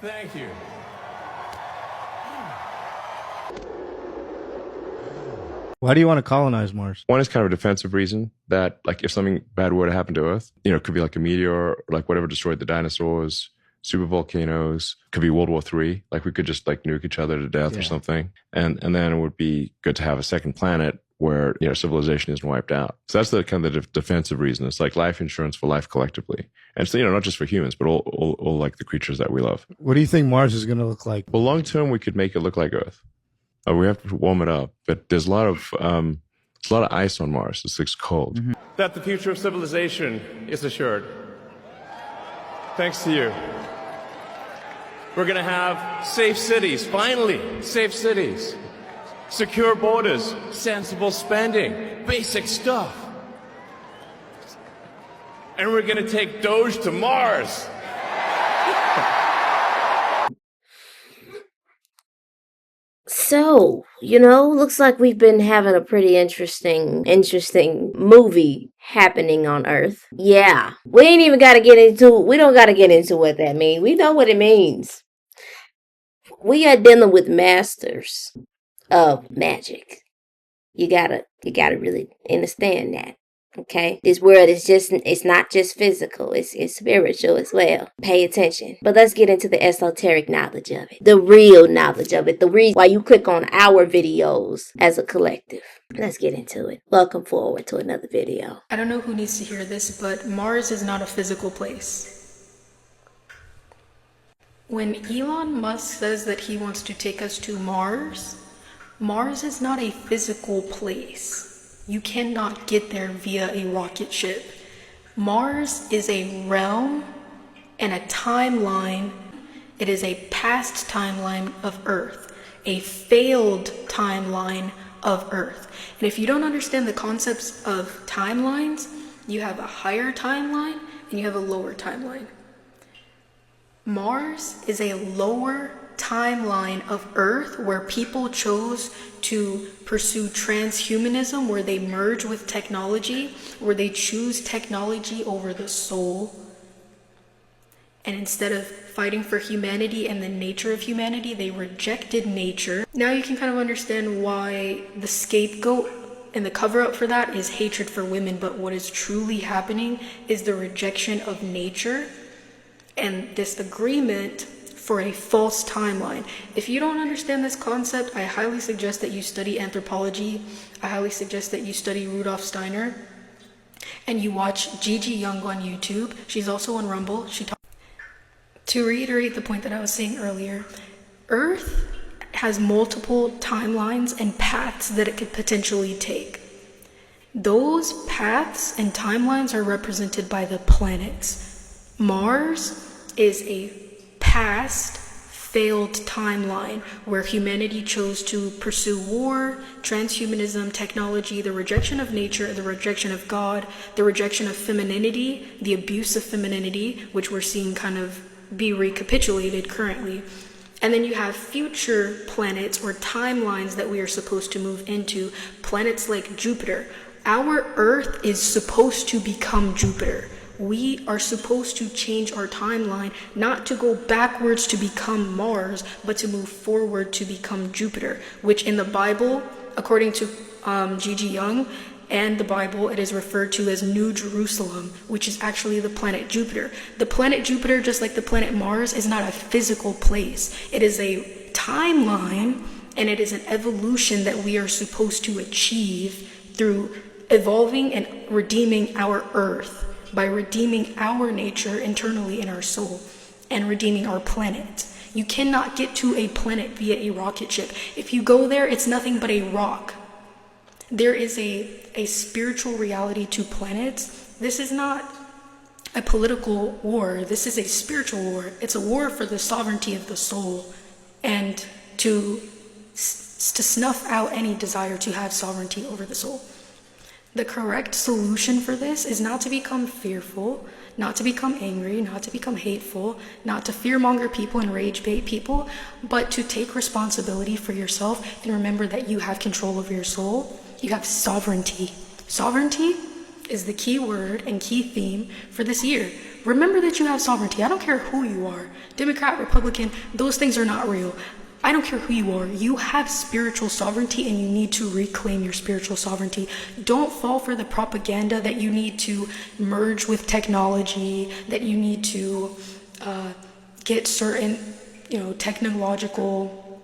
Thank you. Why do you want to colonize Mars? One is kind of a defensive reason that, like, if something bad were to happen to Earth, you know, it could be like a meteor, or like whatever destroyed the dinosaurs, super volcanoes, could be World War III. Like, we could just like nuke each other to death or something. And then it would be good to have a second planet where, you know, civilization isn't wiped out. So that's the kind of the defensive reason. It's like life insurance for life collectively. And it's, you know, not just for humans, but all like the creatures that we love. What do you think Mars is going to look like? Well, long term, we could make it look like Earth. We have to warm it up, but there's a lot of ice on Mars. It's cold. That the future of civilization is assured. Thanks to you. We're going to have safe cities, finally, safe cities. Secure borders, sensible spending, basic stuff. And we're going to take Doge to Mars. So, you know, looks like we've been having a pretty interesting movie happening on Earth. Yeah, we ain't even got to get into, we don't got to get into what that means. We know what it means. We are dealing with masters of magic. You gotta really understand that. Okay, this world is it's not just physical, it's spiritual as well. Pay attention. But let's get into the esoteric knowledge of it, the real knowledge of it, the reason why you click on our videos as a collective. Let's get into it. Welcome forward to another video. I don't know who needs to hear this, but Mars is not a physical place. When Elon Musk says that he wants to take us to Mars, Mars is not a physical place. You cannot get there via a rocket ship. Mars is a realm and a timeline. It is a past timeline of Earth, a failed timeline of Earth. And if you don't understand the concepts of timelines, you have a higher timeline and you have a lower timeline. Mars is a lower timeline of Earth where people chose to pursue transhumanism, where they merge with technology, where they choose technology over the soul. And instead of fighting for humanity and the nature of humanity, they rejected nature. Now you can kind of understand why the scapegoat and the cover-up for that is hatred for women, but what is truly happening is the rejection of nature and this agreement for a false timeline. If you don't understand this concept, I highly suggest that you study anthropology. I highly suggest that you study Rudolf Steiner and you watch Gigi Young on YouTube. She's also on Rumble. To reiterate the point that I was saying earlier, Earth has multiple timelines and paths that it could potentially take. Those paths and timelines are represented by the planets. Mars is a past failed timeline where humanity chose to pursue war, transhumanism, technology, the rejection of nature, the rejection of God, the rejection of femininity, the abuse of femininity, which we're seeing kind of be recapitulated currently. And then you have future planets or timelines that we are supposed to move into, planets like Jupiter. Our Earth is supposed to become Jupiter. We are supposed to change our timeline, not to go backwards to become Mars, but to move forward to become Jupiter, which in the Bible, according to Gigi Young and the Bible, it is referred to as New Jerusalem, which is actually the planet Jupiter. The planet Jupiter, just like the planet Mars, is not a physical place. It is a timeline, and it is an evolution that we are supposed to achieve through evolving and redeeming our Earth, by redeeming our nature internally in our soul and redeeming our planet. You cannot get to a planet via a rocket ship. If you go there, it's nothing but a rock. There is a spiritual reality to planets. This is not a political war. This is a spiritual war. It's a war for the sovereignty of the soul and to snuff out any desire to have sovereignty over the soul. The correct solution for this is not to become fearful, not to become angry, not to become hateful, not to fearmonger people and rage bait people, but to take responsibility for yourself and remember that you have control over your soul. You have sovereignty. Sovereignty is the key word and key theme for this year. Remember that you have sovereignty. I don't care who you are, Democrat, Republican, those things are not real. I don't care who you are. You have spiritual sovereignty and you need to reclaim your spiritual sovereignty. Don't fall for the propaganda that you need to merge with technology, that you need to get certain, technological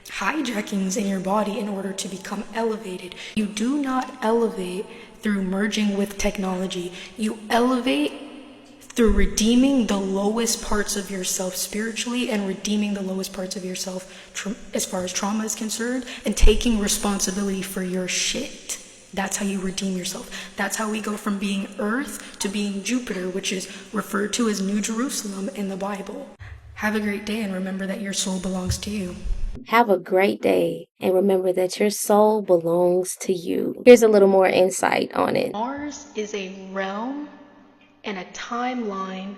hijackings in your body in order to become elevated. You do not elevate through merging with technology. You elevate through redeeming the lowest parts of yourself spiritually and redeeming the lowest parts of yourself as far as trauma is concerned and taking responsibility for your shit. That's how you redeem yourself. That's how we go from being Earth to being Jupiter, which is referred to as New Jerusalem in the Bible. Have a great day and remember that your soul belongs to you. Have a great day and remember that your soul belongs to you. Here's a little more insight on it. Mars is a realm and a timeline.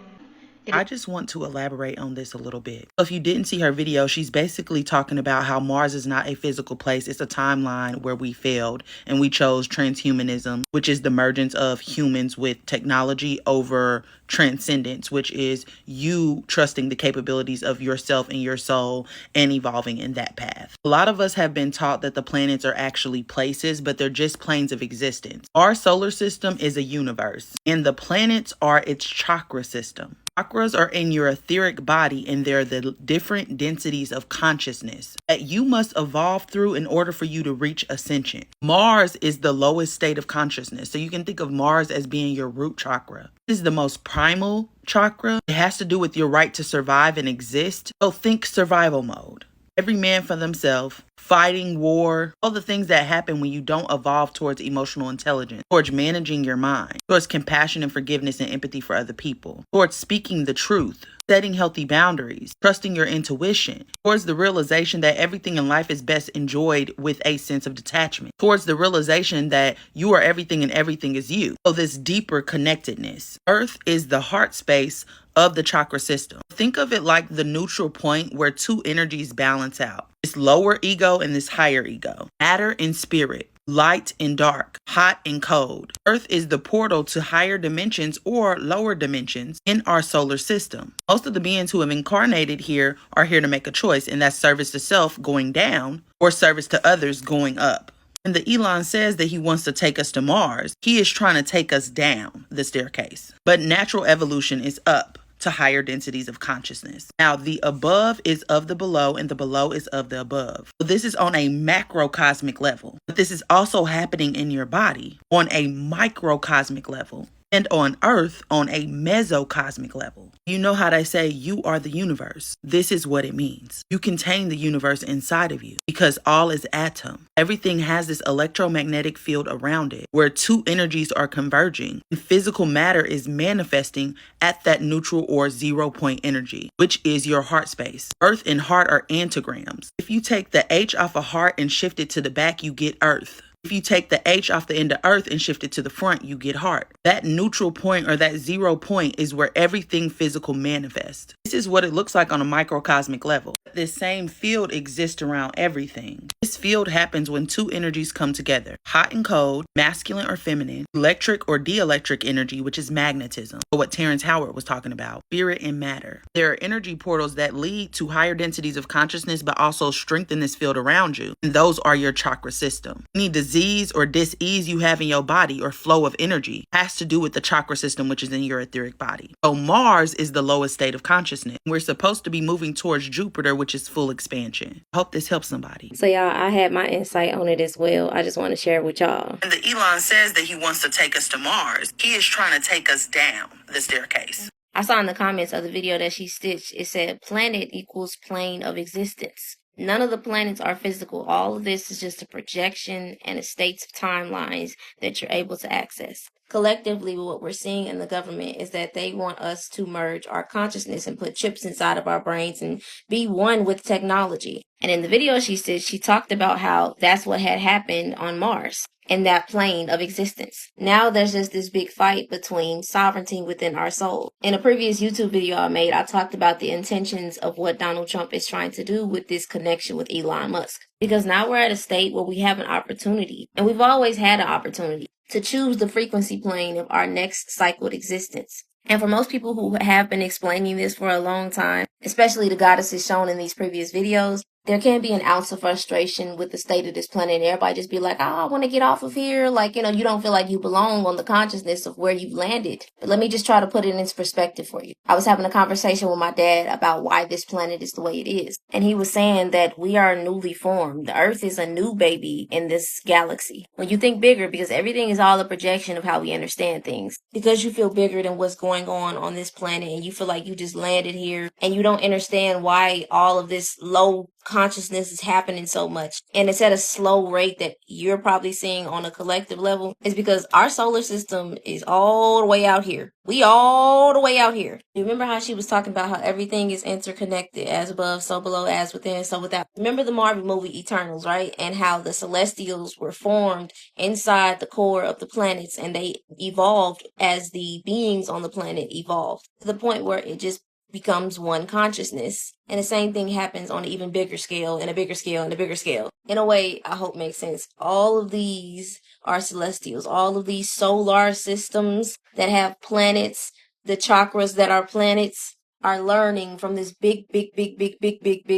I just want to elaborate on this a little bit. So if you didn't see her video, she's basically talking about how Mars is not a physical place. It's a timeline where we failed and we chose transhumanism, which is the mergence of humans with technology over transcendence, which is you trusting the capabilities of yourself and your soul and evolving in that path. A lot of us have been taught that the planets are actually places, but they're just planes of existence. Our solar system is a universe and the planets are its chakra system. Chakras are in your etheric body and they're the different densities of consciousness that you must evolve through in order for you to reach ascension. Mars is the lowest state of consciousness. So you can think of Mars as being your root chakra. This is the most primal chakra. It has to do with your right to survive and exist. So think survival mode. Every man for themselves, fighting, war, all the things that happen when you don't evolve towards emotional intelligence, towards managing your mind, towards compassion and forgiveness and empathy for other people, towards speaking the truth, setting healthy boundaries, trusting your intuition, towards the realization that everything in life is best enjoyed with a sense of detachment, towards the realization that you are everything and everything is you. So this deeper connectedness. Earth is the heart space of the chakra system. Think of it like the neutral point where two energies balance out. This lower ego and this higher ego. Matter and spirit. Light and dark. Hot and cold. Earth is the portal to higher dimensions or lower dimensions in our solar system. Most of the beings who have incarnated here are here to make a choice, and that's service to self going down or service to others going up. And the Elon says that he wants to take us to Mars. He is trying to take us down the staircase. But natural evolution is up to higher densities of consciousness. Now, the above is of the below and the below is of the above. So this is on a macrocosmic level, but this is also happening in your body on a microcosmic level. And on Earth on a mesocosmic level. You know how they say you are the universe. This is what it means. You contain the universe inside of you because all is atom. Everything has this electromagnetic field around it where two energies are converging and physical matter is manifesting at that neutral or 0 point energy, which is your heart space. Earth and heart are antigrams. If you take the H off a heart and shift it to the back, you get Earth. If you take the H off the end of Earth and shift it to the front, you get heart. That neutral point or that 0 point is where everything physical manifests. This is what it looks like on a microcosmic level. This same field exists around everything. This field happens when two energies come together. Hot and cold, masculine or feminine, electric or dielectric energy, which is magnetism, or what Terrence Howard was talking about, spirit and matter. There are energy portals that lead to higher densities of consciousness, but also strengthen this field around you. And those are your chakra system. Any disease or dis-ease you have in your body or flow of energy has to do with the chakra system, which is in your etheric body. So Mars is the lowest state of consciousness. We're supposed to be moving towards Jupiter, which is full expansion. I hope this helps somebody. So y'all, I had my insight on it as well. I just want to share it with y'all. And the Elon says that he wants to take us to Mars. He is trying to take us down the staircase. I saw in the comments of the video that she stitched, it said planet equals plane of existence. None of the planets are physical. All of this is just a projection and a states of timelines that you're able to access. Collectively, what we're seeing in the government is that they want us to merge our consciousness and put chips inside of our brains and be one with technology. And in the video she said, she talked about how that's what had happened on Mars in that plane of existence. Now there's just this big fight between sovereignty within our soul. In a previous YouTube video I made, I talked about the intentions of what Donald Trump is trying to do with this connection with Elon Musk. Because now we're at a state where we have an opportunity, and we've always had an opportunity to choose the frequency plane of our next cycled existence. And for most people who have been explaining this for a long time, especially the goddesses shown in these previous videos, there can be an ounce of frustration with the state of this planet, and everybody just be like, oh, I want to get off of here. Like, you don't feel like you belong on the consciousness of where you've landed. But let me just try to put it in perspective for you. I was having a conversation with my dad about why this planet is the way it is. And he was saying that we are newly formed. The Earth is a new baby in this galaxy. When you think bigger, because everything is all a projection of how we understand things, because you feel bigger than what's going on this planet, and you feel like you just landed here, and you don't understand why all of this low consciousness is happening so much, and it's at a slow rate that you're probably seeing on a collective level, is because our solar system is all the way out here. We all the way out here. You remember how she was talking about how everything is interconnected, as above, so below, as within, so without. Remember the Marvel movie Eternals, right? And how the Celestials were formed inside the core of the planets, and they evolved as the beings on the planet evolved, to the point where it just becomes one consciousness. And the same thing happens on an even bigger scale, and a bigger scale, and a bigger scale. In a way, I hope makes sense. All of these are celestials. All of these solar systems that have planets, the chakras that are planets, are learning from this big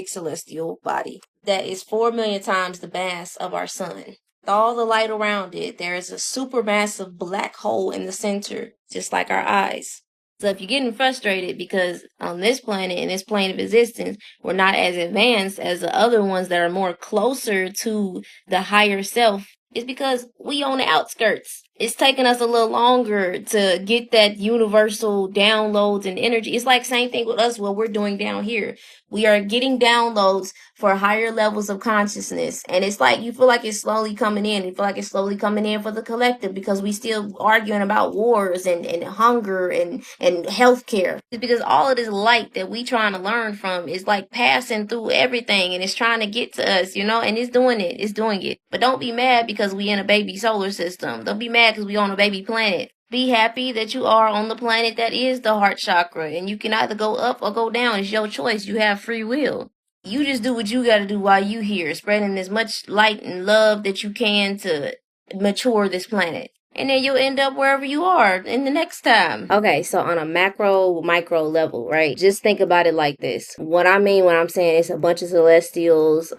celestial body that is 4 million times the mass of our sun. With all the light around it, there is a supermassive black hole in the center, just like our eyes. So if you're getting frustrated because on this planet, in this plane of existence, we're not as advanced as the other ones that are more closer to the higher self, it's because we on the outskirts. It's taking us a little longer to get that universal downloads and energy. It's like same thing with us, what we're doing down here. We are getting downloads for higher levels of consciousness. And it's like, you feel like it's slowly coming in. You feel like it's slowly coming in for the collective, because we still arguing about wars and hunger and healthcare. It's because all of this light that we trying to learn from is like passing through everything, and it's trying to get to us, and it's doing it. It's doing it. But don't be mad because we in a baby solar system. Don't be mad because we on a baby planet. Be happy that you are on the planet that is the heart chakra, and you can either go up or go down. It's your choice. You have free will. You just do what you got to do while you here, spreading as much light and love that you can to mature this planet. And then you'll end up wherever you are in the next time. Okay, so on a macro, micro level, right? Just think about it like this. What I mean when I'm saying it's a bunch of celestials,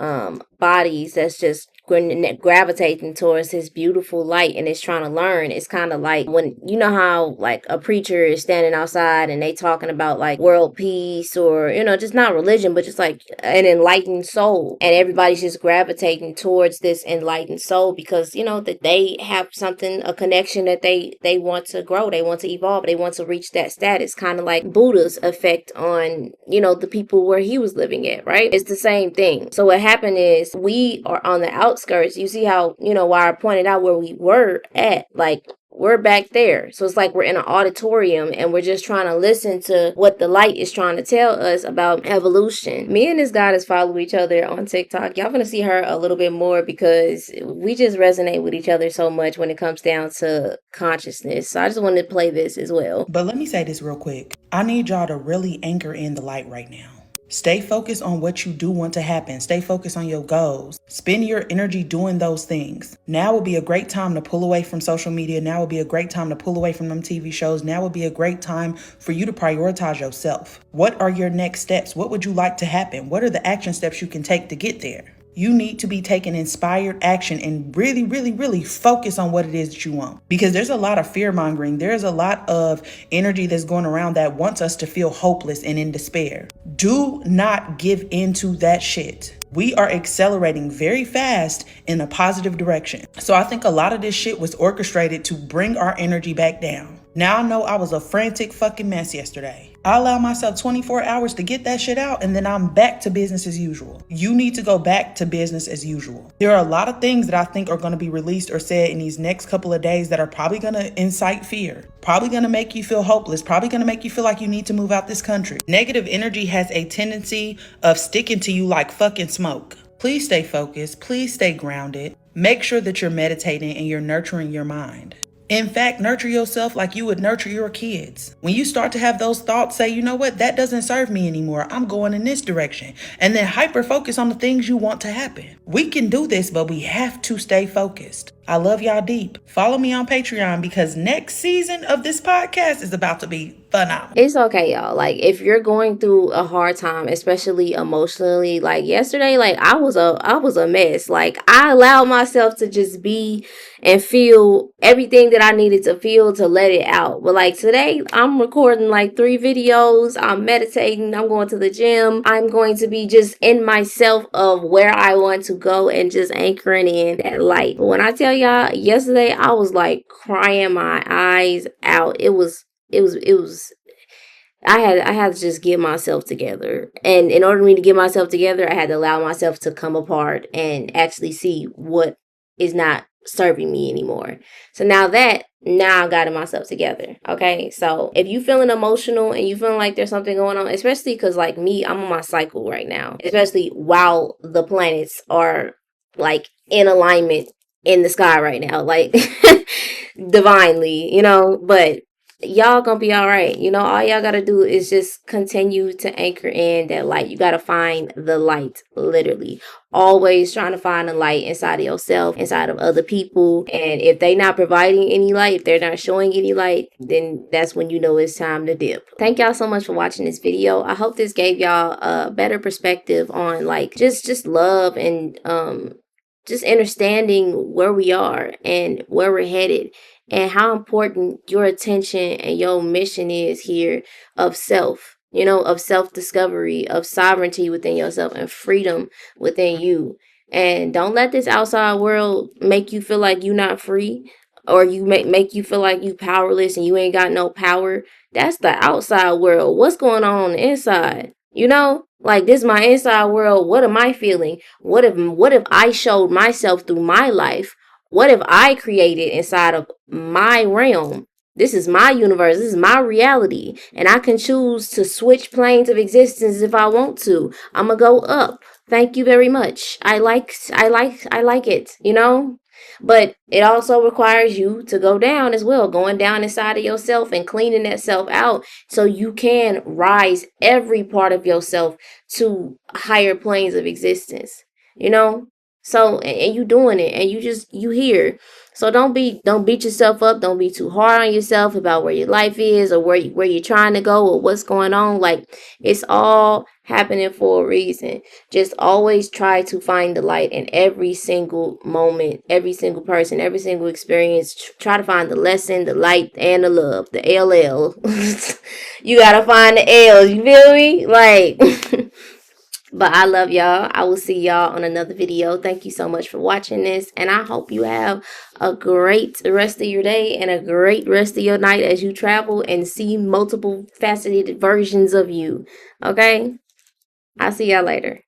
bodies that's just gravitating towards his beautiful light, and it's trying to learn. It's kind of like when, how like a preacher is standing outside and they talking about like world peace, or just not religion, but just like an enlightened soul, and everybody's just gravitating towards this enlightened soul because that they have something, a connection that they want to grow, they want to evolve, they want to reach that status, kind of like Buddha's effect on the people where he was living at, right? It's the same thing. So what happened is we are on the outskirts. You see how why I pointed out where we were at, like we're back there. So it's like we're in an auditorium and we're just trying to listen to what the light is trying to tell us about evolution. Me and this goddess follow each other on TikTok. Y'all gonna see her a little bit more because we just resonate with each other so much when it comes down to consciousness. So I just wanted to play this as well. But let me say this real quick. I need y'all to really anchor in the light right now. Stay focused on what you do want to happen. Stay focused on your goals. Spend your energy doing those things. Now would be a great time to pull away from social media. Now would be a great time to pull away from them TV shows. Now would be a great time for you to prioritize yourself. What are your next steps? What would you like to happen? What are the action steps you can take to get there? You need to be taking inspired action and really focus on what it is that you want. Because there's a lot of fear mongering. There's a lot of energy that's going around that wants us to feel hopeless and in despair. Do not give into that shit. We are accelerating very fast in a positive direction. So I think a lot of this shit was orchestrated to bring our energy back down. Now I know I was a frantic fucking mess yesterday. I allow myself 24 hours to get that shit out, and then I'm back to business as usual. You need to go back to business as usual. There are a lot of things that I think are going to be released or said in these next couple of days that are probably going to incite fear, probably going to make you feel hopeless, probably going to make you feel like you need to move out this country. Negative energy has a tendency of sticking to you like fucking smoke. Please stay focused. Please stay grounded. Make sure that you're meditating and you're nurturing your mind. In fact, nurture yourself like you would nurture your kids. When you start to have those thoughts, say, you know what, that doesn't serve me anymore. I'm going in this direction. And then hyper focus on the things you want to happen. We can do this, but we have to stay focused. I love y'all deep. Follow me on Patreon because next season of this podcast is about to be phenomenal. It's okay, y'all. Like, if you're going through a hard time, especially emotionally, like yesterday, like I was a mess. Like, I allowed myself to just be and feel everything that I needed to feel to let it out. But like today, I'm recording like 3 videos. I'm meditating. I'm going to the gym. I'm going to be just in myself of where I want to go and just anchoring in that light. But when I tell y'all, yesterday I was like crying my eyes out. It was I had to just get myself together. And in order for me to get myself together, I had to allow myself to come apart and actually see what is not serving me anymore. So now I got myself together. Okay. So if you feeling emotional and you feeling like there's something going on, especially because like me, I'm on my cycle right now, especially while the planets are like in alignment in the sky right now, like divinely, but y'all gonna be all right. All y'all gotta do is just continue to anchor in that light. You gotta find the light, literally. Always trying to find the light inside of yourself, inside of other people. And if they not providing any light, if they're not showing any light, then that's when you know it's time to dip. Thank y'all so much for watching this video. I hope this gave y'all a better perspective on like just love and just understanding where we are and where we're headed and how important your attention and your mission is here of self, of self-discovery, of sovereignty within yourself and freedom within you. And don't let this outside world make you feel like you're not free, or you make you feel like you powerless and you ain't got no power. That's the outside world. What's going on the inside? Like, this is my inside world. What am I feeling? What if I showed myself through my life? What if I created inside of my realm? This is my universe. This is my reality. And I can choose to switch planes of existence if I want to. I'm gonna go up. Thank you very much. I like it, But it also requires you to go down as well, going down inside of yourself and cleaning that self out so you can rise every part of yourself to higher planes of existence, So, and you doing it and you here. So don't beat yourself up. Don't be too hard on yourself about where your life is or where you're trying to go or what's going on. Like, it's all happening for a reason. Just always try to find the light in every single moment, every single person, every single experience. Try to find the lesson, the light, and the love, the LL. You gotta find the L's, you feel me? Like, but I love y'all. I will see y'all on another video. Thank you so much for watching this. And I hope you have a great rest of your day and a great rest of your night as you travel and see multiple faceted versions of you. Okay? I'll see y'all later.